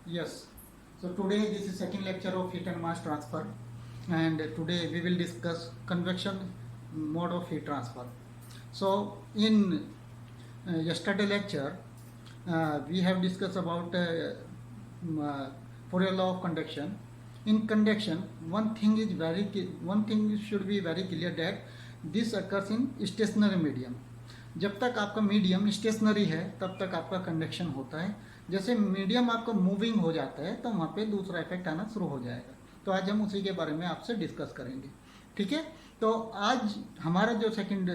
Yes. So today this is second lecture of heat and mass transfer, and today we will discuss convection mode of heat transfer. So in yesterday lecture we have discussed about Fourier law of conduction. In conduction, one thing should be very clear that this occurs in stationary medium. जब तक आपका medium stationery है तब तक आपका conduction होता है. जैसे मीडियम आपका मूविंग हो जाता है तो वहाँ पे दूसरा इफेक्ट आना शुरू हो जाएगा. तो आज हम उसी के बारे में आपसे डिस्कस करेंगे. ठीक है. तो आज हमारा जो सेकंड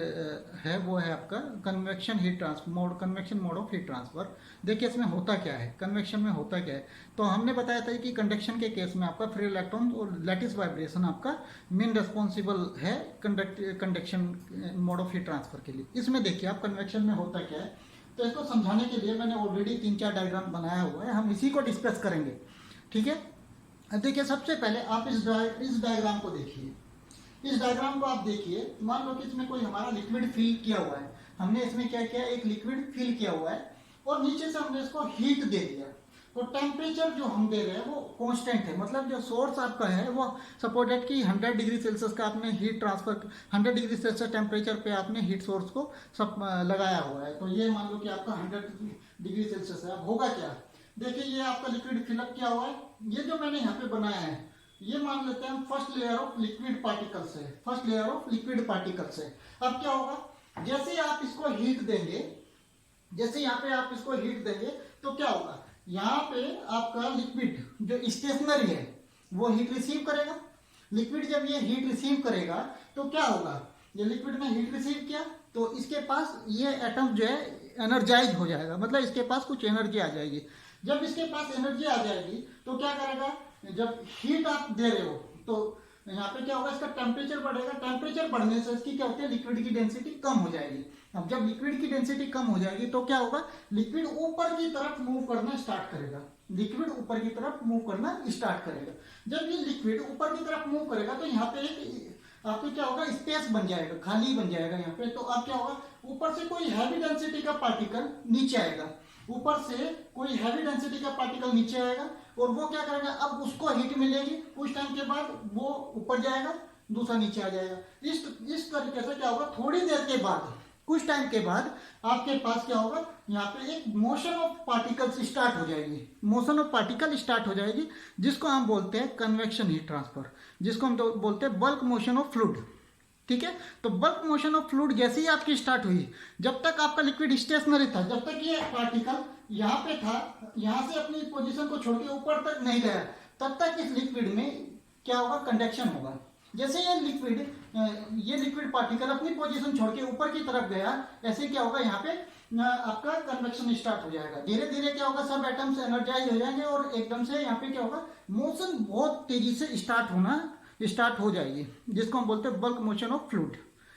है वो है आपका convection heat transfer mode, convection mode of heat transfer. देखिए इसमें होता क्या है, कन्वेक्शन में होता क्या है. तो हमने बताया था कि कंडक्शन के केस में आपका फ्री इलेक्ट्रॉन और लैटिस वाइब्रेशन आपका मेन रिस्पॉन्सिबल है conduction mode of heat transfer के लिए. इसमें देखिए आप कन्वेक्शन में होता क्या है. तो इसको समझाने के लिए मैंने ऑलरेडी 3-4 डायग्राम बनाया हुआ है, हम इसी को डिस्कस करेंगे. ठीक है. देखिए सबसे पहले आप इस डायग्राम को देखिए. इस डायग्राम को आप देखिए. मान लो कि इसमें कोई हमारा लिक्विड फिल किया हुआ है. हमने इसमें क्या किया, एक लिक्विड फिल किया हुआ है और नीचे से हमने इसको हीट दे दिया. तो टेम्परेचर जो हम दे रहे हैं वो कांस्टेंट है. मतलब जो सोर्स आपका है वो सपोज दैट कि 100 डिग्री सेल्सियस का आपने heat transfer, 100 degree Celsius temperature पे आपने हीट सोर्स को सब लगाया हुआ है. तो ये मान लो कि आपका 100 डिग्री सेल्सियस है. अब होगा क्या, देखिए ये आपका लिक्विड फिलअप किया हुआ है. ये जो मैंने यहाँ पे बनाया है ये मान लेते हैं हम first layer of liquid particles है. First layer of liquid particles है. अब क्या होगा, जैसे ही आप इसको हीट देंगे, जैसे यहाँ पे आप इसको हीट देंगे तो क्या होगा, यहाँ पे आपका लिक्विड जो स्टेशनरी है वो हीट रिसीव करेगा. लिक्विड जब ये हीट रिसीव करेगा तो क्या होगा, ये लिक्विड ने हीट रिसीव किया तो इसके पास ये एटम जो है एनर्जाइज हो जाएगा. मतलब इसके पास कुछ एनर्जी आ जाएगी. जब इसके पास एनर्जी आ जाएगी तो क्या करेगा, जब हीट आप दे रहे हो तो यहाँ पे क्या होगा, इसका टेम्परेचर बढ़ेगा. टेम्परेचर बढ़ने से इसकी क्या होती है, लिक्विड की डेंसिटी कम हो जाएगी. अब जब लिक्विड की डेंसिटी कम हो जाएगी तो क्या होगा, लिक्विड ऊपर की तरफ मूव करना स्टार्ट करेगा. लिक्विड ऊपर की तरफ मूव करना स्टार्ट करेगा. जब ये लिक्विड ऊपर की तरफ मूव करेगा तो यहाँ पे एक आपको क्या होगा, स्पेस बन जाएगा, खाली बन जाएगा यहाँ पे. तो अब क्या होगा, ऊपर से कोई हैवी डेंसिटी का पार्टिकल नीचे आएगा. ऊपर से कोई हैवी डेंसिटी का पार्टिकल नीचे आएगा और वो क्या करेगा, अब उसको हीट मिलेगी. कुछ टाइम के बाद वो ऊपर जाएगा, दूसरा नीचे आ जाएगा. इस तरीके से क्या होगा, थोड़ी देर के बाद, कुछ टाइम के बाद आपके पास क्या होगा, यहाँ पे एक मोशन ऑफ पार्टिकल्स स्टार्ट हो जाएगी. मोशन ऑफ पार्टिकल स्टार्ट हो जाएगी जिसको हम बोलते हैं कन्वेक्शन हीट ट्रांसफर, जिसको हम बोलते हैं बल्क मोशन ऑफ फ्लूइड. ठीक है. तो बल्क मोशन ऑफ फ्लूइड जैसे ही आपकी स्टार्ट हुई, जब तक आपका लिक्विड स्टेशनरी था, जब तक ये पार्टिकल यहाँ पे था, यहाँ से अपनी पोजीशन को छोड़ के ऊपर तक नहीं गया, तब तक इस लिक्विड में क्या होगा, कंडक्शन होगा. जैसे ये लिक्विड पार्टिकल अपनी पोजीशन छोड़ के ऊपर की तरफ गया, ऐसे क्या होगा, यहाँ पे आपका कन्वेक्शन स्टार्ट हो जाएगा. धीरे धीरे क्या होगा, सब एटम्स एनर्जाइज हो जाएंगे और एकदम से यहाँ पे क्या होगा, मोशन बहुत तेजी से स्टार्ट हो जाएगी, जिसको हम बोलते हैं bulk motion of fluid.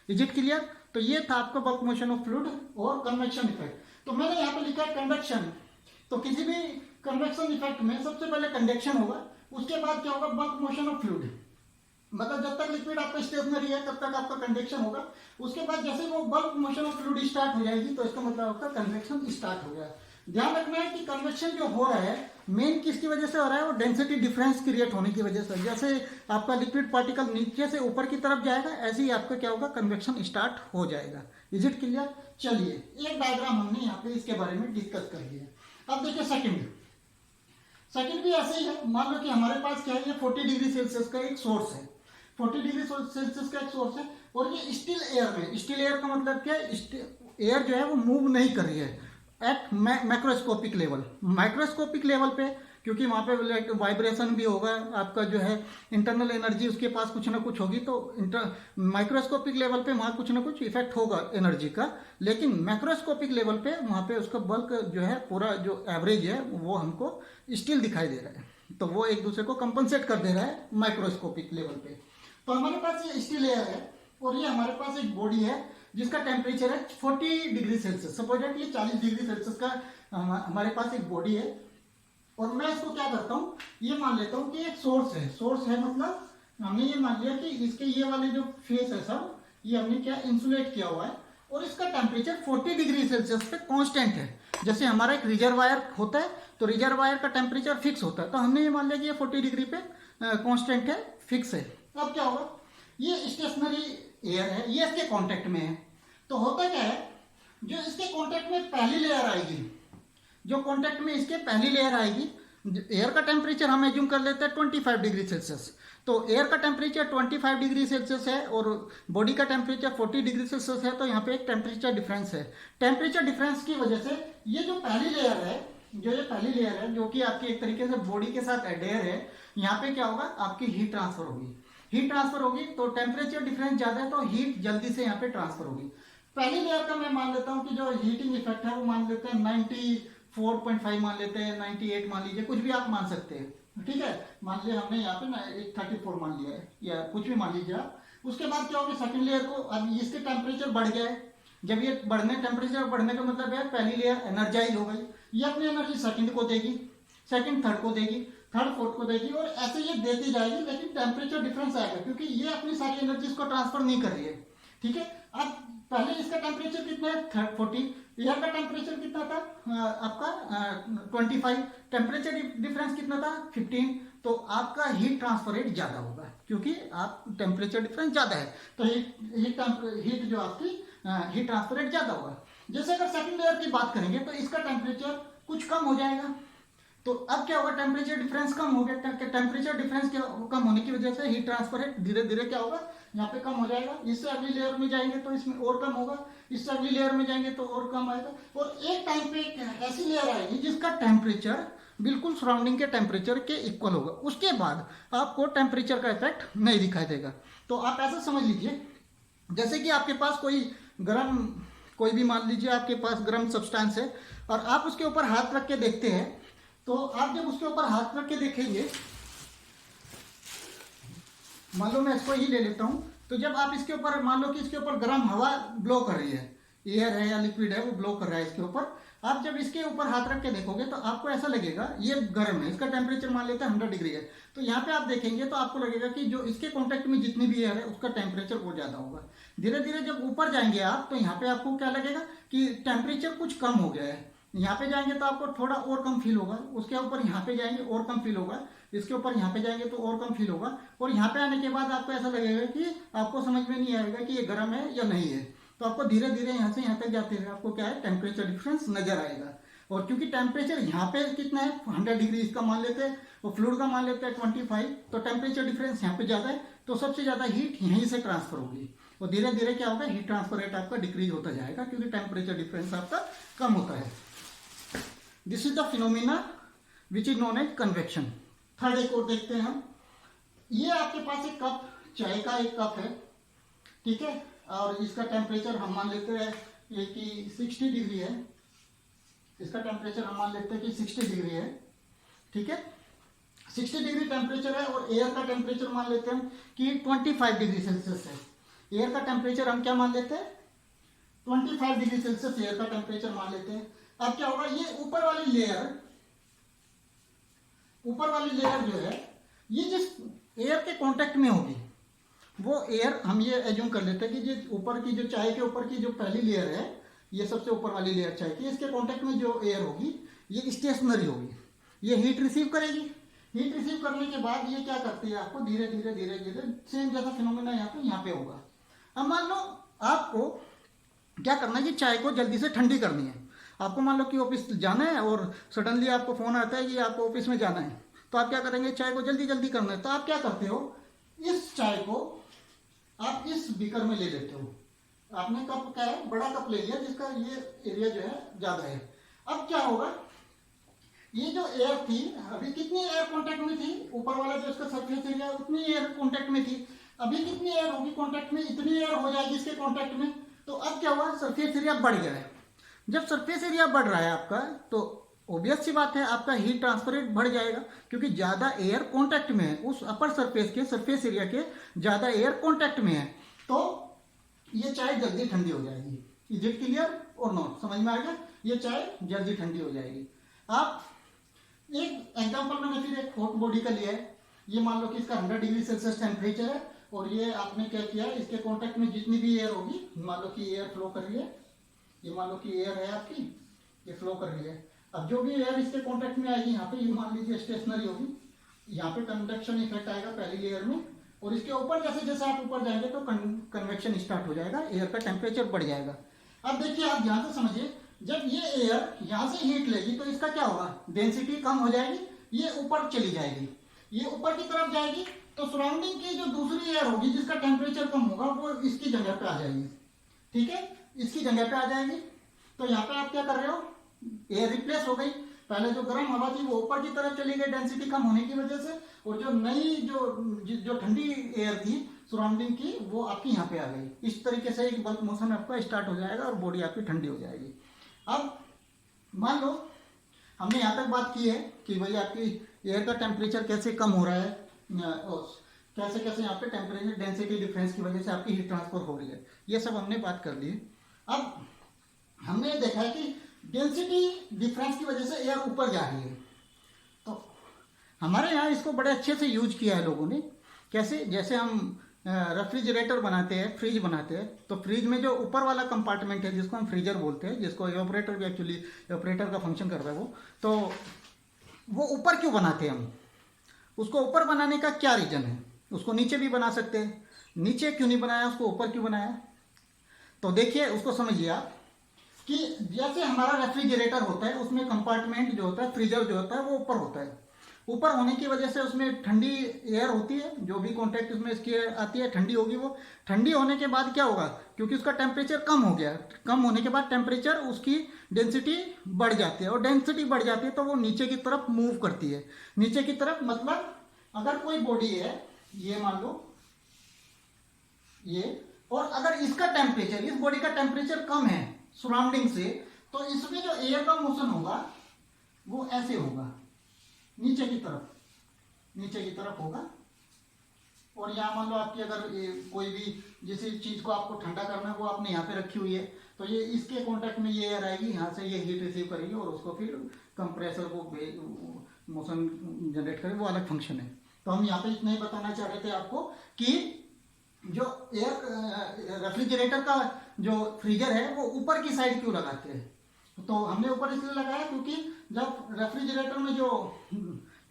Is it clear. तो ये था आपका बल्क मोशन ऑफ फ्लूइड और कन्वेक्शन इफेक्ट. तो मैंने यहाँ पे लिखा है कंडक्शन. तो किसी भी कन्वेक्शन इफेक्ट में सबसे पहले कंडक्शन होगा, उसके बाद क्या होगा, बल्क मोशन ऑफ फ्लूइड. मतलब जब तक लिक्विड आपका स्टेशनरी है तब तक आपका कंडक्शन होगा. उसके बाद जैसे वो bulk motion of fluid start हो जाएगी तो इसका मतलब आपका कन्वेक्शन स्टार्ट हो गया. ध्यान रखना है कि कन्वेक्शन जो हो रहा है मेन किसकी वजह से हो रहा है, वो डेंसिटी डिफरेंस क्रिएट होने की वजह से. जैसे आपका लिक्विड पार्टिकल नीचे से ऊपर की तरफ जाएगा, ऐसे ही आपका क्या होगा, कन्वेक्शन स्टार्ट हो जाएगा. Is it clear. चलिए एक डायग्राम हमने यहाँ पे इसके बारे में डिस्कस कर लिया. अब देखिए सेकंड भी ऐसे ही है. मान लो कि हमारे पास क्या है, ये 40 डिग्री सेल्सियस का एक सोर्स है. 40 डिग्री सेल्सियस का एक सोर्स है और ये स्टिल एयर में. स्टिल एयर का मतलब क्या है, एयर जो है वो मूव नहीं कर रही है at macroscopic level. Microscopic level पे, क्योंकि वहाँ पे वाइब्रेशन भी होगा, आपका जो है इंटरनल एनर्जी उसके पास कुछ ना कुछ होगी. तो माइक्रोस्कोपिक लेवल पे वहाँ कुछ ना कुछ इफेक्ट होगा एनर्जी का. लेकिन मैक्रोस्कोपिक लेवल पे वहाँ पे उसका बल्क जो है, पूरा जो एवरेज है वो हमको स्टिल दिखाई दे रहा है. तो वो एक दूसरे को कंपनसेट कर दे रहा है माइक्रोस्कोपिक लेवल पे. तो हमारे पास ये स्टिल एयर है और ये हमारे पास एक बॉडी है जिसका टेम्परेचर है 40 डिग्री सेल्सियस. सपोज दैट ये 40 डिग्री सेल्सियस का हमारे पास एक बॉडी है और मैं इसको क्या करता हूँ, ये मान लेता हूँ कि एक सोर्स है. मतलब हमने ये मान लिया कि इसके ये वाले जो फेस है सब, ये हमने क्या इंसुलेट किया हुआ है और इसका टेम्परेचर 40 डिग्री सेल्सियस पे कांस्टेंट है. जैसे हमारा एक रिजर्वायर होता है, तो रिजर्वायर का टेम्परेचर फिक्स होता है, तो हमने ये मान लिया कि ये 40 डिग्री पे कांस्टेंट है, फिक्स है। अब क्या होगा, ये स्टेशनरी एयर है, ये इसके कांटेक्ट में है, तो होता क्या है, जो इसके कांटेक्ट में पहली लेयर आएगी, जो कांटेक्ट में इसके पहली लेयर आएगी, एयर का टेम्परेचर हम एज्यूम कर लेते हैं 25 डिग्री सेल्सियस, तो एयर का टेम्परेचर 25 डिग्री सेल्सियस है और बॉडी का टेम्परेचर 40 डिग्री सेल्सियस है, तो यहाँ पे एक टेम्परेचर डिफरेंस है। टेम्परेचर डिफरेंस की वजह से ये जो पहली लेयर है, जो कि आपकी एक तरीके से बॉडी के साथ एडेयर है, यहाँ पे क्या होगा, आपकी हीट ट्रांसफर होगी। हीट ट्रांसफर होगी तो टेम्परेचर डिफरेंस ज्यादा है, तो हीट जल्दी से यहाँ पे ट्रांसफर होगी। पहली लेयर का मैं मान लेता हूँ कि जो हीटिंग इफेक्ट है वो मान लेते हैं 94.5 मान लेते हैं, 98 मान लीजिए, कुछ भी आप मान सकते हैं, ठीक है। मान लिया हमने यहाँ पे ना 34 मान लिया है, या कुछ भी मान लीजिए आप। उसके बाद क्या होगा, सेकंड लेयर को, अब इसके टेम्परेचर बढ़ गया है, जब ये टेम्परेचर बढ़ने का मतलब है पहली लेयर एनर्जाइज हो गई, ये अपनी एनर्जी सेकंड को देगी, सेकंड थर्ड को देगी, थर्ड फोर्थ को देगी, और ऐसे ये देती जाएगी, लेकिन टेम्परेचर डिफरेंस आएगा क्योंकि ये अपनी सारी एनर्जीज को ट्रांसफर नहीं कर रही है, ठीक है। अब पहले इसका टेम्परेचर कितना है, 40, एयर का टेम्परेचर कितना था आपका 25, टेम्परेचर डिफरेंस कितना था 15, तो आपका हीट ट्रांसफर रेट ज्यादा होगा क्योंकि आप टेम्परेचर डिफरेंस ज्यादा है, तो हीट जो आपकी हीट ट्रांसफर रेट ज्यादा होगा। जैसे अगर सेकंड लेयर की बात करेंगे तो इसका टेम्परेचर कुछ कम हो जाएगा, तो अब क्या होगा, टेम्परेचर डिफरेंस कम हो गया, टेम्परेचर डिफरेंस कम होने की वजह से हीट ट्रांसफर रेट धीरे धीरे क्या होगा, यहाँ पे कम हो जाएगा। इससे अगली लेयर में जाएंगे तो इसमें और कम होगा, इससे अगली लेयर में जाएंगे तो और कम आएगा, और एक टाइम पे ऐसी लेयर आएगी जिसका टेम्परेचर बिल्कुल सराउंडिंग के टेम्परेचर के इक्वल होगा, उसके बाद आपको टेम्परेचर का इफेक्ट नहीं दिखाई देगा। तो आप ऐसा समझ लीजिए जैसे कि आपके पास कोई भी मान लीजिए आपके पास गर्म सब्सटेंस है और आप उसके ऊपर हाथ रख के देखते हैं, तो आप जब उसके ऊपर हाथ रख के देखेंगे, मान लो मैं इसको ही ले लेता हूं, तो जब आप इसके ऊपर मान लो कि इसके ऊपर गर्म हवा ब्लो कर रही है, एयर है या लिक्विड है वो ब्लो कर रहा है इसके ऊपर, आप जब इसके ऊपर हाथ रख के देखोगे तो आपको ऐसा लगेगा ये गर्म है, इसका टेम्परेचर मान लेते हैं 100 डिग्री है, तो यहाँ पे आप देखेंगे तो आपको लगेगा कि जो इसके कांटेक्ट में जितनी भी एयर है उसका टेम्परेचर वो ज्यादा होगा। धीरे धीरे जब ऊपर जाएंगे आप तो यहाँ पे आपको क्या लगेगा कि टेम्परेचर कुछ कम हो गया है, यहाँ पे जाएंगे तो आपको थोड़ा और कम फील होगा, उसके ऊपर यहाँ पे जाएंगे और कम फील होगा, इसके ऊपर यहाँ पे जाएंगे तो और कम फील होगा, और यहाँ पे आने के बाद आपको ऐसा लगेगा कि आपको समझ में नहीं आएगा कि ये गर्म है या नहीं है, तो आपको धीरे धीरे यहाँ से यहाँ तक जाते हुए आपको क्या है, टेम्परेचर डिफरेंस नजर आएगा। और क्योंकि टेम्परेचर यहाँ पे कितना है 100 डिग्री इसका मान लेते हैं और फ्लूइड का मान लेते हैं 25, तो टेम्परेचर डिफरेंस यहाँ पे ज्यादा है, तो सबसे ज्यादा हीट यहीं से ट्रांसफर होगी, और धीरे धीरे क्या होगा, हीट ट्रांसफर रेट आपका डिक्रीज होता जाएगा क्योंकि टेम्परेचर डिफरेंस आपका कम होता है। This is the phenomena which is known as convection. Third एक और देखते हैं हम, ये आपके पास एक कप, चाय का एक कप है, ठीक है, और इसका टेम्परेचर हम मान लेते हैं ये कि 60 डिग्री है, इसका टेम्परेचर हम मान लेते हैं कि 60 डिग्री है, ठीक है, 60 डिग्री टेम्परेचर है, और एयर का टेम्परेचर मान लेते हैं कि 25 डिग्री सेल्सियस है। एयर का टेम्परेचर हम क्या मान लेते हैं, 25 डिग्री सेल्सियस एयर का टेम्परेचर मान लेते हैं। अब क्या होगा, ये ऊपर वाली लेयर जो है, ये जिस एयर के कांटेक्ट में होगी वो एयर, हम ये एज्यूम कर लेते हैं कि ये ऊपर की जो चाय के ऊपर की जो पहली लेयर है, ये सबसे ऊपर वाली लेयर चाय की, इसके कांटेक्ट में जो एयर होगी ये स्टेशनरी होगी, ये हीट रिसीव करेगी। हीट रिसीव करने के बाद ये क्या करती है, आपको धीरे धीरे धीरे धीरे सेम जैसा फिनोमेना यहाँ पे होगा। अब मान लो आपको क्या करना है, ये चाय को जल्दी से ठंडी करनी है, आपको मान लो कि ऑफिस जाना है और सडनली आपको फोन आता है कि आपको ऑफिस में जाना है, तो आप क्या करेंगे, चाय को जल्दी जल्दी करना है, तो आप क्या करते हो, इस चाय को आप इस बीकर में ले लेते हो, आपने कप क्या है, बड़ा कप ले लिया जिसका ये एरिया जो है ज्यादा है। अब क्या होगा, ये जो एयर थी अभी कितनी एयर कांटेक्ट में थी, ऊपर वाला जो इसका सरफेस एरिया उतनी एयर कांटेक्ट में थी, अभी कितनी एयर होगी कांटेक्ट में, इतनी एयर हो जाएगी इसके कांटेक्ट में, तो अब क्या हुआ, सरफेस एरिया बढ़ गया है। जब सरफेस एरिया बढ़ रहा है आपका, तो ऑब्वियस सी बात है आपका हीट ट्रांसफर रेट बढ़ जाएगा क्योंकि ज्यादा एयर कांटेक्ट में है, उस अपर सरफेस के सरफेस एरिया के ज्यादा एयर कांटेक्ट में है, तो ये चाय जल्दी ठंडी हो जाएगी। इज इट क्लियर और नॉट, समझ में आएगा, ये चाय जल्दी ठंडी हो जाएगी। आप एक एग्जांपल मैंने फिर एक हॉट बॉडी का लिया है, ये मान लो कि इसका 100 डिग्री सेल्सियस टेम्परेचर है, और ये आपने क्या किया, इसके कांटेक्ट में जितनी भी एयर होगी, मान लो कि एयर फ्लो कर रही है, ये मान लो कि एयर है आपकी, ये फ्लो कर रही है। अब जो भी एयर इसके कॉन्टेक्ट में आएगी यहाँ पे, ये मान लीजिए स्टेशनरी होगी, यहाँ पे कंडक्शन इफेक्ट आएगा पहली लेयर में, और इसके ऊपर जैसे जैसे आप ऊपर जाएंगे तो कन्वेक्शन स्टार्ट हो जाएगा, एयर का टेम्परेचर बढ़ जाएगा। अब देखिए आप ध्यान से समझिए, जब ये एयर यहाँ से हीट लेगी तो इसका क्या होगा, डेंसिटी कम हो जाएगी, ये ऊपर चली जाएगी, ये ऊपर की तरफ जाएगी, तो सराउंडिंग की जो दूसरी एयर होगी जिसका टेम्परेचर कम होगा वो इसकी जगह पे आ जाएगी। ठीक है, इसकी जगह पे आ जाएगी। तो यहाँ पे आप क्या कर रहे हो, एयर रिप्लेस हो गई। पहले जो गर्म हवा थी वो ऊपर की तरफ चली गई डेंसिटी कम होने की वजह से, और जो नई जो ठंडी एयर थी सराउंडिंग की वो आपकी यहाँ पे आ गई। इस तरीके से एक बल्क मोशन आपका स्टार्ट हो जाएगा और बॉडी आपकी ठंडी हो जाएगी। अब मान लो हमने यहाँ तक बात की है कि भाई आपकी एयर का टेम्परेचर कैसे कम हो रहा है, कैसे कैसे यहाँ पे टेम्परेचर डेंसिटी डिफरेंस की वजह से आपकी हीट ट्रांसफर हो रही है, ये सब हमने बात कर ली। अब हमने देखा है कि डेंसिटी डिफरेंस की वजह से एयर ऊपर जा रही है, तो हमारे यहाँ इसको बड़े अच्छे से यूज किया है लोगों ने। कैसे, जैसे हम रेफ्रिजरेटर बनाते हैं, फ्रिज बनाते हैं, तो फ्रिज में जो ऊपर वाला कंपार्टमेंट है जिसको हम फ्रीजर बोलते हैं, जिसको एवापोरेटर भी एक्चुअली एवापोरेटर का फंक्शन कर रहा है तो वो ऊपर क्यों बनाते हैं हम, उसको ऊपर बनाने का क्या रीज़न है, उसको नीचे भी बना सकते हैं, नीचे क्यों नहीं बनाया, उसको ऊपर क्यों बनाया। तो देखिए उसको समझिए आप कि जैसे हमारा रेफ्रिजरेटर होता है उसमें कंपार्टमेंट जो होता है, फ्रीजर जो होता है वो ऊपर होता है, ऊपर होने की वजह से उसमें ठंडी एयर होती है, जो भी कॉन्टैक्ट उसमें इसकी आती है ठंडी होगी। वो ठंडी होने के बाद क्या होगा, क्योंकि उसका टेम्परेचर कम हो गया, कम होने के बाद टेम्परेचर उसकी डेंसिटी बढ़ जाती है, और डेंसिटी बढ़ जाती है तो वो नीचे की तरफ मूव करती है। नीचे की तरफ मतलब अगर कोई बॉडी है, ये मान लो ये, और अगर इसका टेम्परेचर, इस बॉडी का टेम्परेचर कम है सराउंडिंग से, तो इसमें जो एयर का मोशन होगा वो ऐसे होगा, नीचे की तरफ होगा। और यहाँ मान लो आपकी अगर कोई भी जिस चीज को आपको ठंडा करना है वो आपने यहाँ पे रखी हुई है, तो ये इसके कांटेक्ट में ये एयर आएगी, यहाँ से ये हीट रिसीव करेगी और उसको फिर कंप्रेसर को मोशन जनरेट करेगी, वो अलग फंक्शन है। तो हम यहाँ पे इतना ही बताना चाह रहे थे आपको कि जो एयर रेफ्रिजरेटर का जो फ्रीजर है वो ऊपर की साइड क्यों लगाते हैं, तो हमने ऊपर इसलिए लगाया क्योंकि जब रेफ्रिजरेटर में जो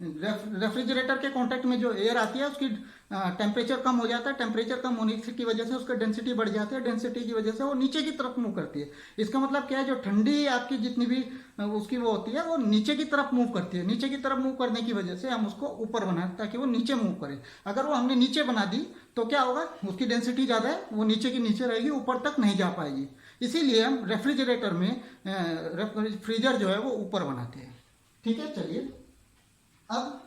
रेफ्रिजरेटर के कांटेक्ट में जो एयर आती है उसकी टेम्परेचर कम हो जाता है, टेम्परेचर कम होने की वजह से उसका डेंसिटी बढ़ जाती है, डेंसिटी की वजह से वो नीचे की तरफ मूव करती है। इसका मतलब क्या है, जो ठंडी आपकी जितनी भी उसकी वो होती है वो नीचे की तरफ मूव करती है, नीचे की तरफ मूव करने की वजह से हम उसको ऊपर बनाते ताकि वो नीचे मूव करे। अगर वो हमने नीचे बना दी तो क्या होगा, उसकी डेंसिटी ज़्यादा है, वो नीचे की नीचे रहेगी, ऊपर तक नहीं जा पाएगी। इसीलिए हम रेफ्रिजरेटर में फ्रीजर जो है वो ऊपर बनाते हैं। ठीक है, चलिए अब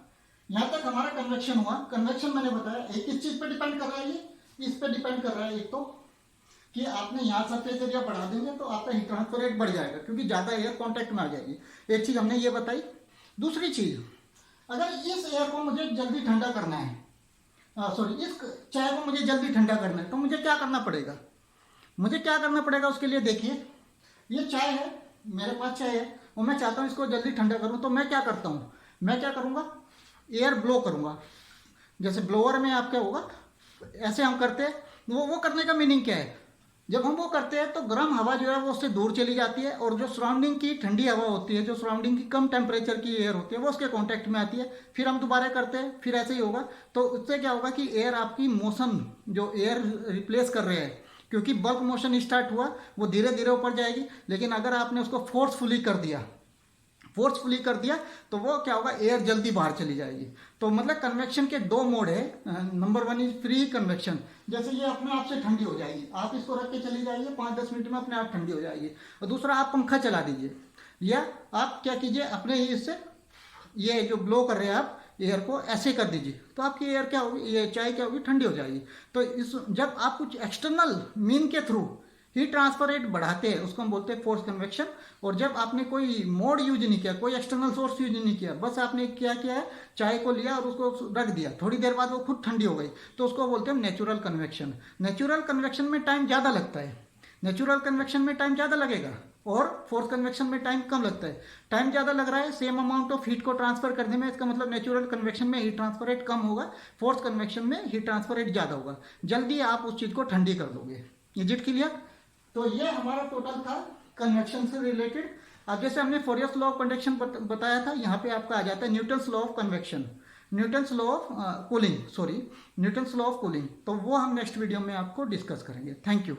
यहाँ तक हमारा कन्वेक्शन हुआ। कन्वेक्शन मैंने बताया एक किस चीज पे डिपेंड कर रहा है, ये इस पे डिपेंड कर रहा है। एक तो कि आपने यहाँ सरफेस एरिया बढ़ा देंगे तो आपका हीट ट्रांसफर रेट बढ़ जाएगा क्योंकि ज़्यादा एयर कॉन्टैक्ट में आ जाएगी। एक चीज़ हमने ये बताई। दूसरी चीज़, अगर इस एयर को मुझे जल्दी ठंडा करना है, इस चाय को मुझे जल्दी ठंडा करना है, तो मुझे क्या करना पड़ेगा, उसके लिए देखिए ये चाय है, मेरे पास चाय है और मैं चाहता हूँ इसको जल्दी ठंडा करूँ, तो मैं क्या करता हूँ, मैं क्या करूँगा, एयर ब्लो करूँगा। जैसे ब्लोअर में आप क्या होगा, ऐसे हम करते हैं, वो करने का मीनिंग क्या है, जब हम वो करते हैं तो गर्म हवा जो है वो उससे दूर चली जाती है और जो सराउंडिंग की ठंडी हवा होती है, जो सराउंडिंग की कम टेम्परेचर की एयर होती है वो उसके कांटेक्ट में आती है। फिर हम दोबारा करते हैं, फिर ऐसे ही होगा। तो उससे क्या होगा कि एयर आपकी मोशन जो एयर रिप्लेस कर रहे हैं, क्योंकि बल्क मोशन स्टार्ट हुआ, वो धीरे धीरे ऊपर जाएगी। लेकिन अगर आपने उसको फोर्सफुली कर दिया तो वो क्या होगा, एयर जल्दी बाहर चली जाएगी। तो मतलब कन्वेक्शन के दो मोड है। नंबर 1 इज फ्री कन्वेक्शन, जैसे ये अपने आप से ठंडी हो जाएगी, आप इसको रख के चली जाइए 5-10 मिनट में अपने आप ठंडी हो जाएगी। और दूसरा, आप पंखा चला दीजिए या आप क्या कीजिए, अपने इससे ये जो ब्लो कर रहे हैं आप एयर को ऐसे कर दीजिए, तो आपकी एयर क्या होगी, ये चाय क्या होगी, ठंडी हो जाएगी। तो इस जब आप कुछ एक्सटर्नल मीन के थ्रू हीट ट्रांसफर रेट बढ़ाते हैं उसको हम बोलते हैं फोर्स कन्वेक्शन। और जब आपने कोई मोड यूज नहीं किया, कोई एक्सटर्नल सोर्स यूज नहीं किया, बस आपने क्या किया है, चाय को लिया और उसको रख दिया, थोड़ी देर बाद वो खुद ठंडी हो गई, तो उसको बोलते हैं नेचुरल कन्वेक्शन। नेचुरल कन्वेक्शन में टाइम ज़्यादा लगता है, नेचुरल कन्वेक्शन में टाइम ज़्यादा लगेगा और फोर्स कन्वेक्शन में टाइम कम लगता है। टाइम ज़्यादा लग रहा है सेम अमाउंट ऑफ हीट को ट्रांसफर करने में, इसका मतलब नेचुरल कन्वेक्शन में हीट ट्रांसफर रेट कम होगा, फोर्स कन्वेक्शन में हीट ट्रांसफर रेट ज़्यादा होगा, जल्दी आप उस चीज़ को ठंडी कर दोगे। Is it clear? तो ये हमारा टोटल था कन्वेक्शन से रिलेटेड। अब जैसे हमने फोरियर्स लॉ ऑफ कंडक्शन बताया था, यहाँ पे आपका आ जाता है Newton's law of convection, Newton's law of cooling, Newton's law of cooling. तो वो हम नेक्स्ट वीडियो में आपको डिस्कस करेंगे। Thank you.